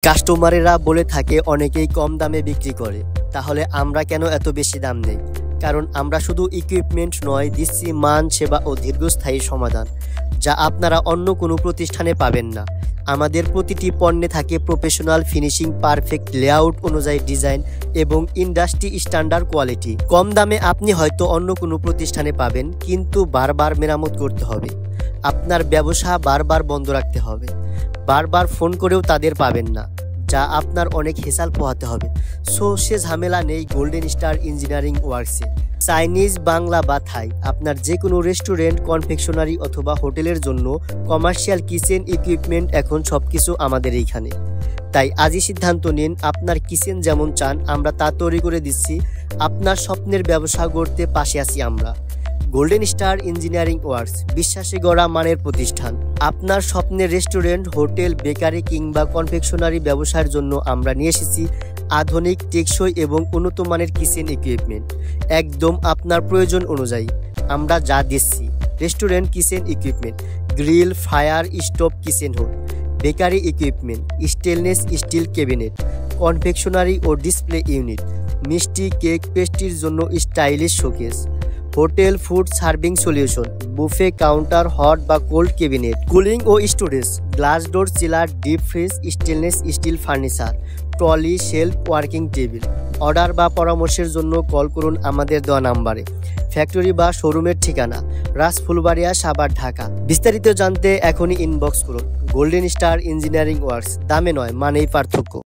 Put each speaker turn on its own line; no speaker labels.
কাস্টমারেরা বলে থাকে অনেকেই কম দামে বিক্রি করে, তাহলে আমরা কেন এত বেশি দাম নেই? কারণ আমরা শুধু ইকুইপমেন্ট নয়, দিচ্ছি মান, সেবা ও দীর্ঘস্থায়ী সমাধান, যা আপনারা অন্য কোনো প্রতিষ্ঠানে পাবেন না। আমাদের প্রতিটি পণ্যে থাকে প্রফেশনাল ফিনিশিং, পারফেক্ট লেআউট অনুযায়ী ডিজাইন এবং ইন্ডাস্ট্রি স্ট্যান্ডার্ড কোয়ালিটি। কম দামে আপনি হয়তো অন্য কোনো প্রতিষ্ঠানে পাবেন, কিন্তু বারবার মেরামত করতে হবে, আপনার ব্যবসা বারবার বন্ধ রাখতে হবে, বারবার ফোন করেও তাদের পাবেন না, যা আপনার অনেক হেসাল পোহাতে হবে। সে ঝামেলা নেই গোল্ডেন স্টার ইঞ্জিনিয়ারিং ওয়ার্কসে। চাইনিজ, বাংলা বা থাই, আপনার যে কোনো রেস্টুরেন্ট, কনফেকশনারি অথবা হোটেলের জন্য কমার্শিয়াল কিচেন ইকুইপমেন্ট, এখন সব কিছু আমাদের এইখানে। তাই আজই সিদ্ধান্ত নিন, আপনার কিচেন যেমন চান আমরা তা তৈরি করে দিচ্ছি। আপনার স্বপ্নের ব্যবসা গড়তে পাশে আছি আমরা। গোল্ডেন স্টার ইঞ্জিনিয়ারিং ওয়ার্কস, বিশ্বাসে গড়া মানের প্রতিষ্ঠান। আপনার স্বপ্নের রেস্টুরেন্ট, হোটেল, বেকারি কিংবা কনফেকশনারি ব্যবসার জন্য আমরা নিয়ে এসেছি আধুনিক, টেকসই এবং উন্নত মানের কিচেন ইকুইপমেন্ট, একদম আপনার প্রয়োজন অনুযায়ী। আমরা যা দিচ্ছি: restaurant kitchen equipment, grill, fire stove, kitchen hood, bakery equipment, stainless steel cabinet, confectionery ও ডিসপ্লে ইউনিট, মিষ্টি, কেক, পেস্ট্রির জন্য stylish showcase, hotel food serving solution, buffet counter, hot বা কোল্ড ক্যাবিনেট, কুলিং ও storage, glass door, chiller, deep fridge, stainless steel furniture, trolley, shelf, working table. Order বা পরামর্শের জন্য call করুন আমাদের দেওয়া নাম্বারে। ফ্যাক্টরি বা শোরুমের ঠিকানা: রাজফুলবাড়িয়া, সাভার, ঢাকা। বিস্তারিত জানতে এখনই ইনবক্স করুন। গোল্ডেন স্টার ইঞ্জিনিয়ারিং ওয়ার্কস, দামে নয় মানেই পার্থক্য।